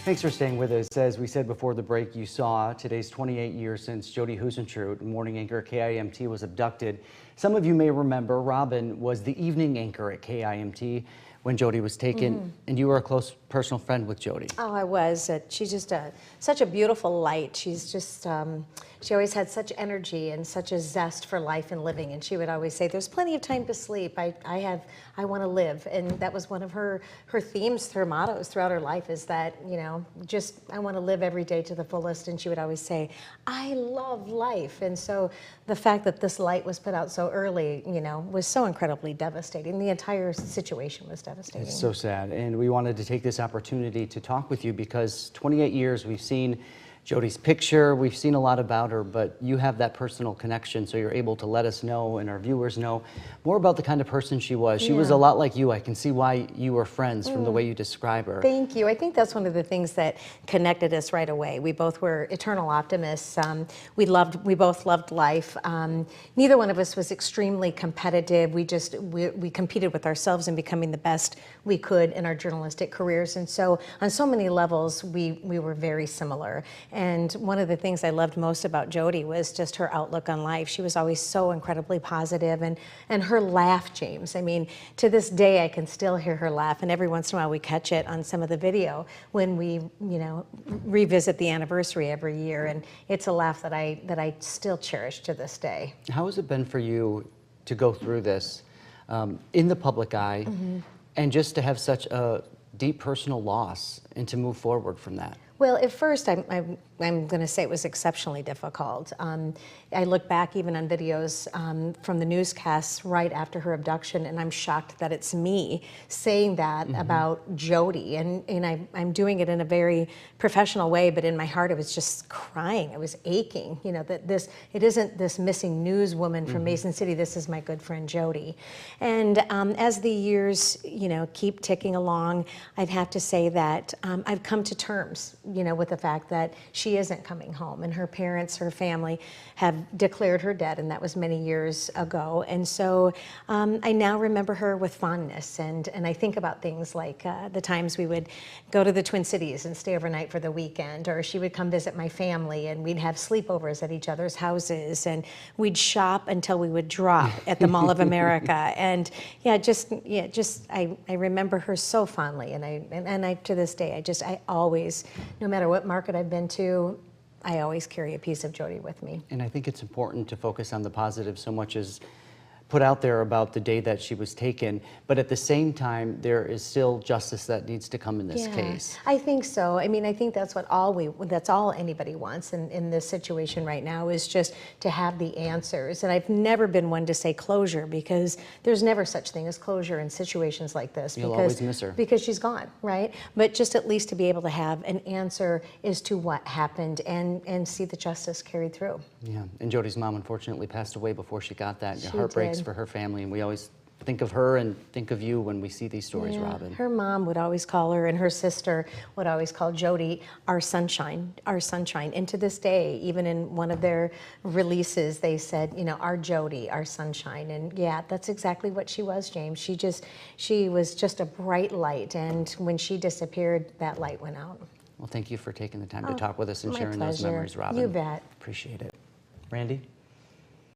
Thanks for staying with us. As we said before the break, you saw today's 28 years since Jodi Huisentruit, morning anchor at KIMT, was abducted. Some of you may remember Robin was the evening anchor at KIMT when Jodi was taken, and you were a close personal friend with Jodi. Oh, I was. She's just such a beautiful light. She's just, she always had such energy and such a zest for life and living. And she would always say, there's plenty of time to sleep. I want to live. And that was one of her themes, her mottos throughout her life, is that, you know, just, I want to live every day to the fullest. And she would always say, I love life. And so the fact that this light was put out so early, you know, was so incredibly devastating. The entire situation was devastating. It's so sad. And we wanted to take this opportunity to talk with you because 28 years we've seen Jodi's picture, we've seen a lot about her, but you have that personal connection, so you're able to let us know and our viewers know more about the kind of person she was. She was a lot like you. I can see why you were friends from the way you describe her. Thank you. I think that's one of the things that connected us right away. We both were eternal optimists. We both loved life. Neither one of us was extremely competitive. We competed with ourselves in becoming the best we could in our journalistic careers, and so on so many levels we were very similar. And one of the things I loved most about Jodi was just her outlook on life. She was always so incredibly positive, and her laugh, James. I mean, to this day I can still hear her laugh, and every once in a while we catch it on some of the video when we, you know, revisit the anniversary every year, and it's a laugh that I still cherish to this day. How has it been for you to go through this in the public eye, and just to have such a deep personal loss and to move forward from that? Well, at first, I'm going to say it was exceptionally difficult. I look back even on videos from the newscasts right after her abduction, and I'm shocked that it's me saying that about Jodi. And I'm doing it in a very professional way, but in my heart, I was just crying. I was aching, you know, that it isn't this missing newswoman from Mason City. This is my good friend Jodi. And as the years, you know, keep ticking along, I'd have to say that I've come to terms, you know, with the fact that she isn't coming home, and her parents, her family have declared her dead, and that was many years ago. And so I now remember her with fondness, and I think about things like the times we would go to the Twin Cities and stay overnight for the weekend, or she would come visit my family, and we'd have sleepovers at each other's houses, and we'd shop until we would drop at the Mall of America. And I remember her so fondly, and I to this day, I always, no matter what market I've been to, I always carry a piece of Jodi with me. And I think it's important to focus on the positive so much as put out there about the day that she was taken, but at the same time, there is still justice that needs to come in this case. I think so. I mean, I think that's what that's all anybody wants in this situation right now, is just to have the answers. And I've never been one to say closure, because there's never such thing as closure in situations like this. You'll always miss her. Because she's gone, right? But just at least to be able to have an answer as to what happened and see the justice carried through. Yeah, and Jodi's mom unfortunately passed away before she got that. Your heart She breaks did. for her family, and we always think of her and think of you when we see these stories, Robin. Her mom would always call her, and her sister would always call Jodi our sunshine, our sunshine. And to this day, even in one of their releases, they said, you know, our Jodi, our sunshine. And yeah, that's exactly what she was, James. She was just a bright light, and when she disappeared, that light went out. Well, thank you for taking the time to talk with us and sharing those memories, Robin. You bet. Appreciate it. Randy?